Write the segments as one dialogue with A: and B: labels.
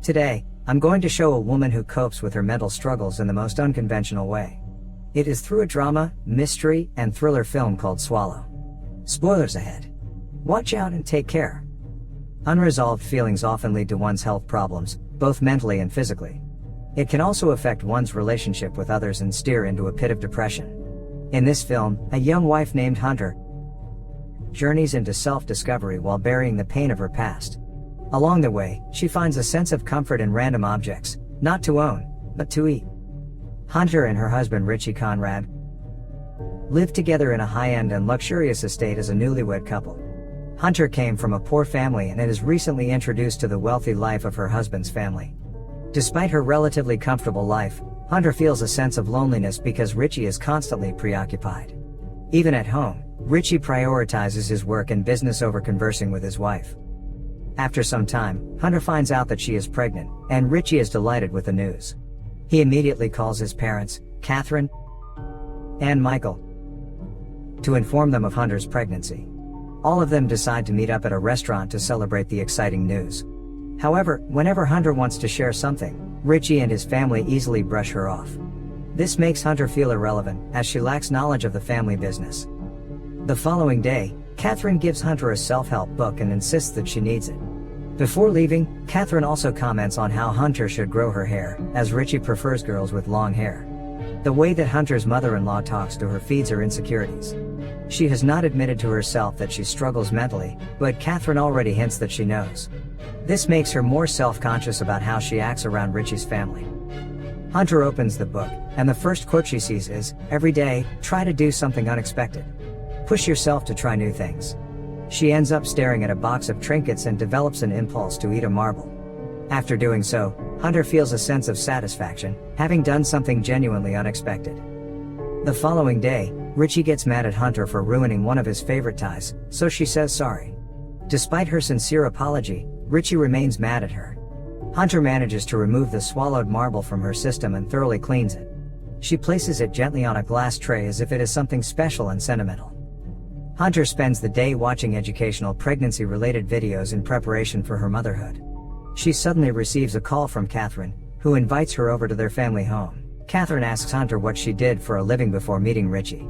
A: Today, I'm going to show a woman who copes with her mental struggles in the most unconventional way. It is through a drama, mystery, and thriller film called Swallow. Spoilers ahead. Watch out and take care. Unresolved feelings often lead to one's health problems, both mentally and physically. It can also affect one's relationship with others and steer into a pit of depression. In this film, a young wife named Hunter journeys into self-discovery while burying the pain of her past. Along the way, she finds a sense of comfort in random objects, not to own, but to eat. Hunter and her husband Richie Conrad live together in a high-end and luxurious estate as a newlywed couple. Hunter came from a poor family and is recently introduced to the wealthy life of her husband's family. Despite her relatively comfortable life, Hunter feels a sense of loneliness because Richie is constantly preoccupied. Even at home, Richie prioritizes his work and business over conversing with his wife. After some time, Hunter finds out that she is pregnant, and Richie is delighted with the news. He immediately calls his parents, Catherine and Michael, to inform them of Hunter's pregnancy. All of them decide to meet up at a restaurant to celebrate the exciting news. However, whenever Hunter wants to share something, Richie and his family easily brush her off. This makes Hunter feel irrelevant, as she lacks knowledge of the family business. The following day, Catherine gives Hunter a self-help book and insists that she needs it. Before leaving, Catherine also comments on how Hunter should grow her hair, as Richie prefers girls with long hair. The way that Hunter's mother-in-law talks to her feeds her insecurities. She has not admitted to herself that she struggles mentally, but Catherine already hints that she knows. This makes her more self-conscious about how she acts around Richie's family. Hunter opens the book, and the first quote she sees is, "Every day, try to do something unexpected. Push yourself to try new things." She ends up staring at a box of trinkets and develops an impulse to eat a marble. After doing so, Hunter feels a sense of satisfaction, having done something genuinely unexpected. The following day, Richie gets mad at Hunter for ruining one of his favorite ties, so she says sorry. Despite her sincere apology, Richie remains mad at her. Hunter manages to remove the swallowed marble from her system and thoroughly cleans it. She places it gently on a glass tray as if it is something special and sentimental. Hunter spends the day watching educational pregnancy-related videos in preparation for her motherhood. She suddenly receives a call from Catherine, who invites her over to their family home. Catherine asks Hunter what she did for a living before meeting Richie.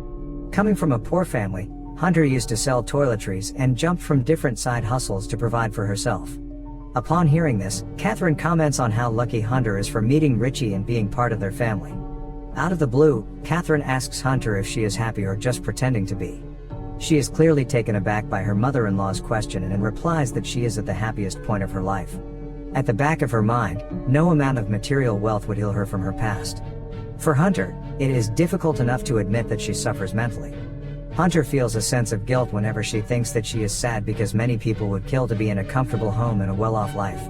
A: Coming from a poor family, Hunter used to sell toiletries and jumped from different side hustles to provide for herself. Upon hearing this, Catherine comments on how lucky Hunter is for meeting Richie and being part of their family. Out of the blue, Catherine asks Hunter if she is happy or just pretending to be. She is clearly taken aback by her mother-in-law's question and replies that she is at the happiest point of her life. At the back of her mind, no amount of material wealth would heal her from her past. For Hunter, it is difficult enough to admit that she suffers mentally. Hunter feels a sense of guilt whenever she thinks that she is sad because many people would kill to be in a comfortable home and a well-off life.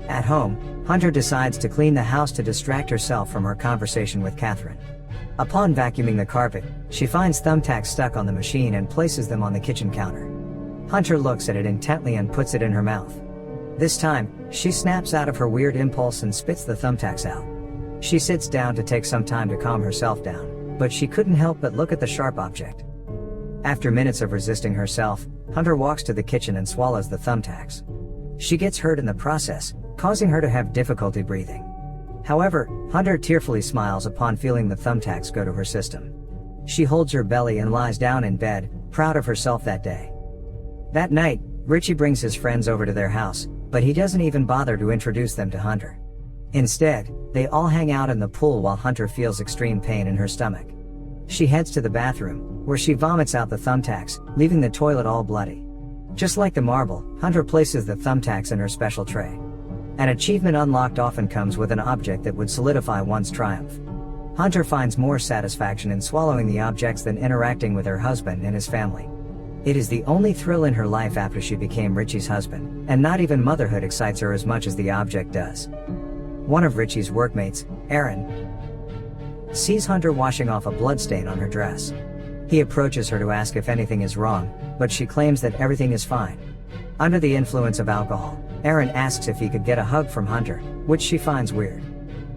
A: At home, Hunter decides to clean the house to distract herself from her conversation with Catherine. Upon vacuuming the carpet, she finds thumbtacks stuck on the machine and places them on the kitchen counter. Hunter looks at it intently and puts it in her mouth. This time, she snaps out of her weird impulse and spits the thumbtacks out. She sits down to take some time to calm herself down, but she couldn't help but look at the sharp object. After minutes of resisting herself, Hunter walks to the kitchen and swallows the thumbtacks. She gets hurt in the process, causing her to have difficulty breathing. However, Hunter tearfully smiles upon feeling the thumbtacks go to her system. She holds her belly and lies down in bed, proud of herself that day. That night, Richie brings his friends over to their house, but he doesn't even bother to introduce them to Hunter. Instead, they all hang out in the pool while Hunter feels extreme pain in her stomach. She heads to the bathroom, where she vomits out the thumbtacks, leaving the toilet all bloody. Just like the marble, Hunter places the thumbtacks in her special tray. An achievement unlocked often comes with an object that would solidify one's triumph. Hunter finds more satisfaction in swallowing the objects than interacting with her husband and his family. It is the only thrill in her life after she became Richie's husband, and not even motherhood excites her as much as the object does. One of Richie's workmates, Aaron, sees Hunter washing off a bloodstain on her dress. He approaches her to ask if anything is wrong, but she claims that everything is fine. Under the influence of alcohol, Aaron asks if he could get a hug from Hunter, which she finds weird.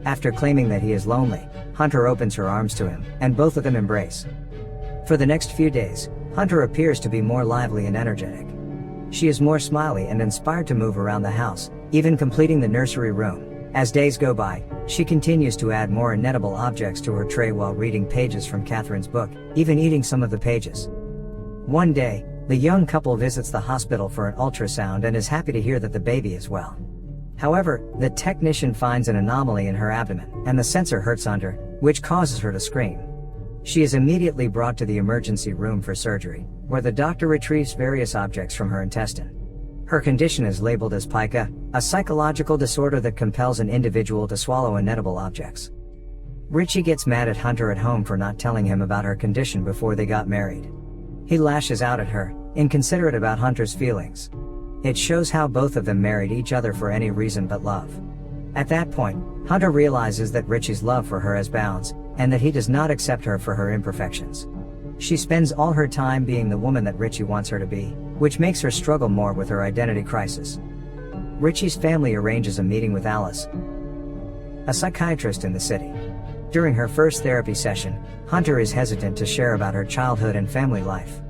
A: After claiming that he is lonely, Hunter opens her arms to him, and both of them embrace. For the next few days, Hunter appears to be more lively and energetic. She is more smiley and inspired to move around the house, even completing the nursery room. As days go by, she continues to add more inedible objects to her tray while reading pages from Catherine's book, even eating some of the pages. One day, the young couple visits the hospital for an ultrasound and is happy to hear that the baby is well. However, the technician finds an anomaly in her abdomen, and the sensor hurts under, which causes her to scream. She is immediately brought to the emergency room for surgery, where the doctor retrieves various objects from her intestine. Her condition is labeled as pica, a psychological disorder that compels an individual to swallow inedible objects. Richie gets mad at Hunter at home for not telling him about her condition before they got married. He lashes out at her, inconsiderate about Hunter's feelings. It shows how both of them married each other for any reason but love. At that point, Hunter realizes that Richie's love for her has bounds, and that he does not accept her for her imperfections. She spends all her time being the woman that Richie wants her to be, which makes her struggle more with her identity crisis. Richie's family arranges a meeting with Alice, a psychiatrist in the city. During her first therapy session, Hunter is hesitant to share about her childhood and family life.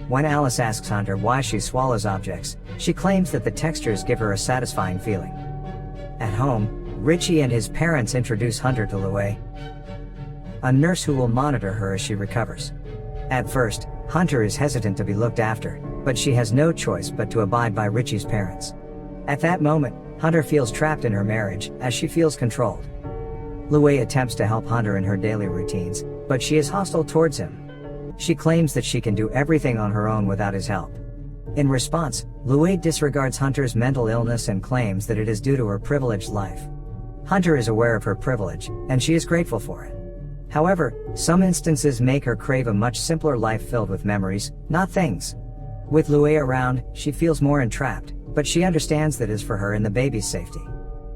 A: When Alice asks Hunter why she swallows objects, she claims that the textures give her a satisfying feeling. At home, Richie and his parents introduce Hunter to Louie, a nurse who will monitor her as she recovers. At first, Hunter is hesitant to be looked after, but she has no choice but to abide by Richie's parents. At that moment, Hunter feels trapped in her marriage, as she feels controlled. Louie attempts to help Hunter in her daily routines, but she is hostile towards him. She claims that she can do everything on her own without his help. In response, Louie disregards Hunter's mental illness and claims that it is due to her privileged life. Hunter is aware of her privilege, and she is grateful for it. However, some instances make her crave a much simpler life filled with memories, not things. With Louie around, she feels more entrapped, but she understands that it is for her and the baby's safety.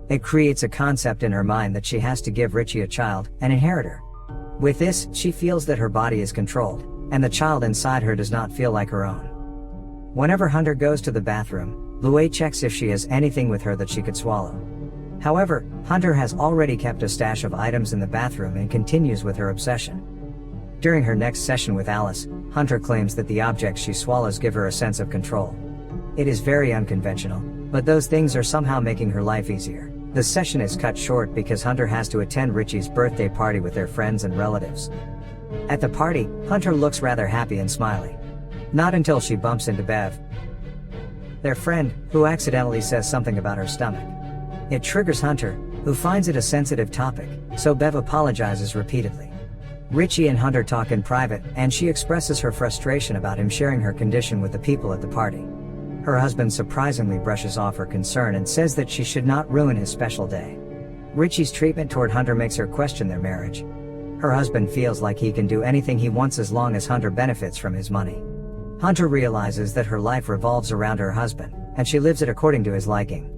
A: It creates a concept in her mind that she has to give Richie a child, an inheritor. With this, she feels that her body is controlled, and the child inside her does not feel like her own. Whenever Hunter goes to the bathroom, Louie checks if she has anything with her that she could swallow. However, Hunter has already kept a stash of items in the bathroom and continues with her obsession. During her next session with Alice, Hunter claims that the objects she swallows give her a sense of control. It is very unconventional, but those things are somehow making her life easier. The session is cut short because Hunter has to attend Richie's birthday party with their friends and relatives. At the party, Hunter looks rather happy and smiley. Not until she bumps into Bev, their friend, who accidentally says something about her stomach. It triggers Hunter, who finds it a sensitive topic, so Bev apologizes repeatedly. Richie and Hunter talk in private, and she expresses her frustration about him sharing her condition with the people at the party. Her husband surprisingly brushes off her concern and says that she should not ruin his special day. Richie's treatment toward Hunter makes her question their marriage. Her husband feels like he can do anything he wants as long as Hunter benefits from his money. Hunter realizes that her life revolves around her husband, and she lives it according to his liking.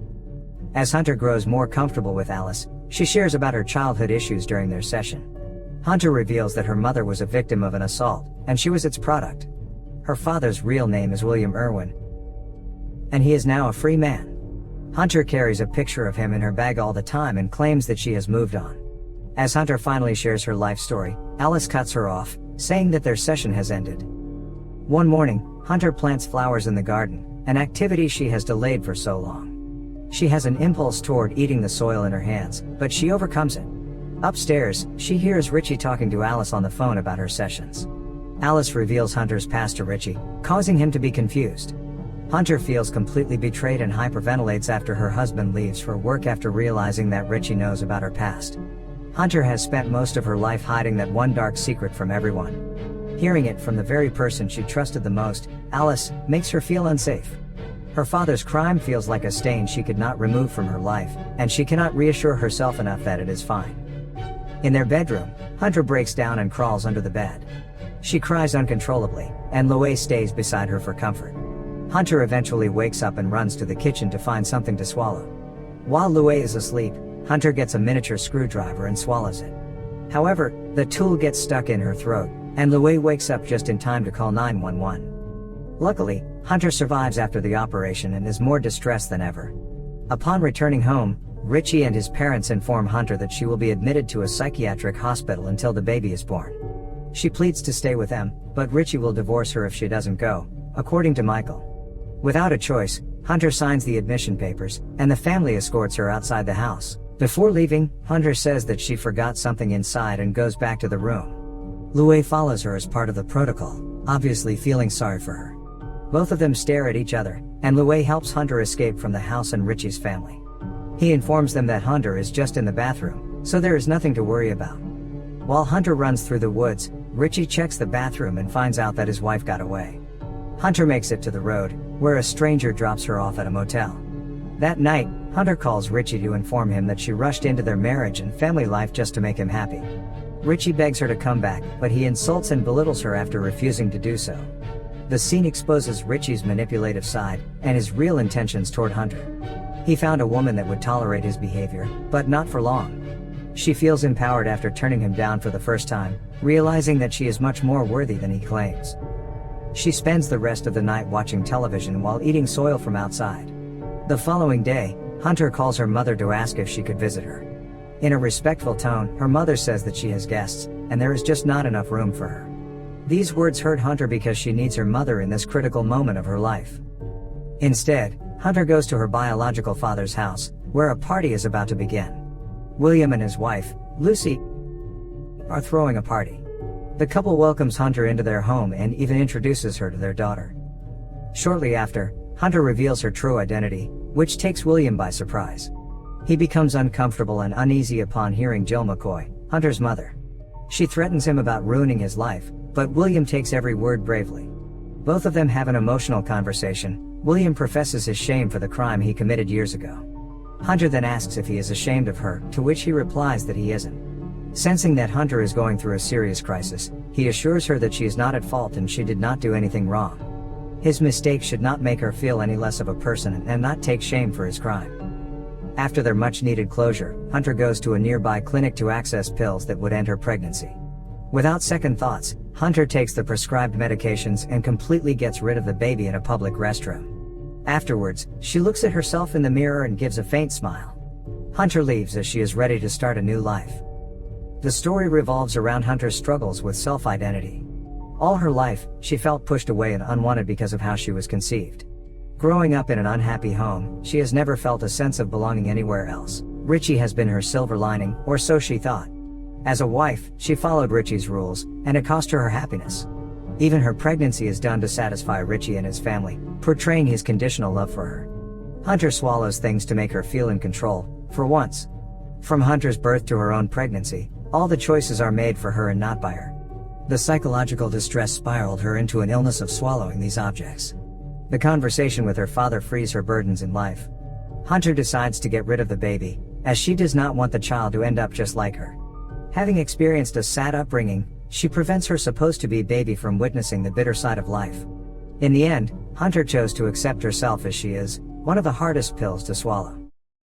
A: As Hunter grows more comfortable with Alice, she shares about her childhood issues during their session. Hunter reveals that her mother was a victim of an assault, and she was its product. Her father's real name is William Irwin, and he is now a free man. Hunter carries a picture of him in her bag all the time and claims that she has moved on. As Hunter finally shares her life story, Alice cuts her off, saying that their session has ended. One morning, Hunter plants flowers in the garden, an activity she has delayed for so long. She has an impulse toward eating the soil in her hands, but she overcomes it. Upstairs, she hears Richie talking to Alice on the phone about her sessions. Alice reveals Hunter's past to Richie, causing him to be confused. Hunter feels completely betrayed and hyperventilates after her husband leaves for work after realizing that Richie knows about her past. Hunter has spent most of her life hiding that one dark secret from everyone. Hearing it from the very person she trusted the most, Alice, makes her feel unsafe. Her father's crime feels like a stain she could not remove from her life, and she cannot reassure herself enough that it is fine. In their bedroom, Hunter breaks down and crawls under the bed. She cries uncontrollably, and Louie stays beside her for comfort. Hunter eventually wakes up and runs to the kitchen to find something to swallow. While Louie is asleep, Hunter gets a miniature screwdriver and swallows it. However, the tool gets stuck in her throat, and Louie wakes up just in time to call 911. Luckily, Hunter survives after the operation and is more distressed than ever. Upon returning home, Richie and his parents inform Hunter that she will be admitted to a psychiatric hospital until the baby is born. She pleads to stay with them, but Richie will divorce her if she doesn't go, according to Michael. Without a choice, Hunter signs the admission papers, and the family escorts her outside the house. Before leaving, Hunter says that she forgot something inside and goes back to the room. Lue follows her as part of the protocol, obviously feeling sorry for her. Both of them stare at each other, and Lue helps Hunter escape from the house and Richie's family. He informs them that Hunter is just in the bathroom, so there is nothing to worry about. While Hunter runs through the woods, Richie checks the bathroom and finds out that his wife got away. Hunter makes it to the road, where a stranger drops her off at a motel. That night, Hunter calls Richie to inform him that she rushed into their marriage and family life just to make him happy. Richie begs her to come back, but he insults and belittles her after refusing to do so. The scene exposes Richie's manipulative side and his real intentions toward Hunter. He found a woman that would tolerate his behavior, but not for long. She feels empowered after turning him down for the first time, realizing that she is much more worthy than he claims. She spends the rest of the night watching television while eating soil from outside. The following day, Hunter calls her mother to ask if she could visit her. In a respectful tone, her mother says that she has guests, and there is just not enough room for her. These words hurt Hunter because she needs her mother in this critical moment of her life. Instead, Hunter goes to her biological father's house, where a party is about to begin. William and his wife, Lucy, are throwing a party. The couple welcomes Hunter into their home and even introduces her to their daughter. Shortly after, Hunter reveals her true identity, which takes William by surprise. He becomes uncomfortable and uneasy upon hearing Jill McCoy, Hunter's mother. She threatens him about ruining his life, but William takes every word bravely. Both of them have an emotional conversation. William professes his shame for the crime he committed years ago. Hunter then asks if he is ashamed of her, to which he replies that he isn't. Sensing that Hunter is going through a serious crisis, he assures her that she is not at fault and she did not do anything wrong. His mistake should not make her feel any less of a person and not take shame for his crime. After their much-needed closure, Hunter goes to a nearby clinic to access pills that would end her pregnancy. Without second thoughts, Hunter takes the prescribed medications and completely gets rid of the baby in a public restroom. Afterwards, she looks at herself in the mirror and gives a faint smile. Hunter leaves as she is ready to start a new life. The story revolves around Hunter's struggles with self-identity. All her life, she felt pushed away and unwanted because of how she was conceived. Growing up in an unhappy home, she has never felt a sense of belonging anywhere else. Richie has been her silver lining, or so she thought. As a wife, she followed Richie's rules, and it cost her happiness. Even her pregnancy is done to satisfy Richie and his family, portraying his conditional love for her. Hunter swallows things to make her feel in control, for once. From Hunter's birth to her own pregnancy, all the choices are made for her and not by her. The psychological distress spiraled her into an illness of swallowing these objects. The conversation with her father frees her burdens in life. Hunter decides to get rid of the baby, as she does not want the child to end up just like her. Having experienced a sad upbringing, she prevents her supposed-to-be baby from witnessing the bitter side of life. In the end, Hunter chose to accept herself as she is, one of the hardest pills to swallow.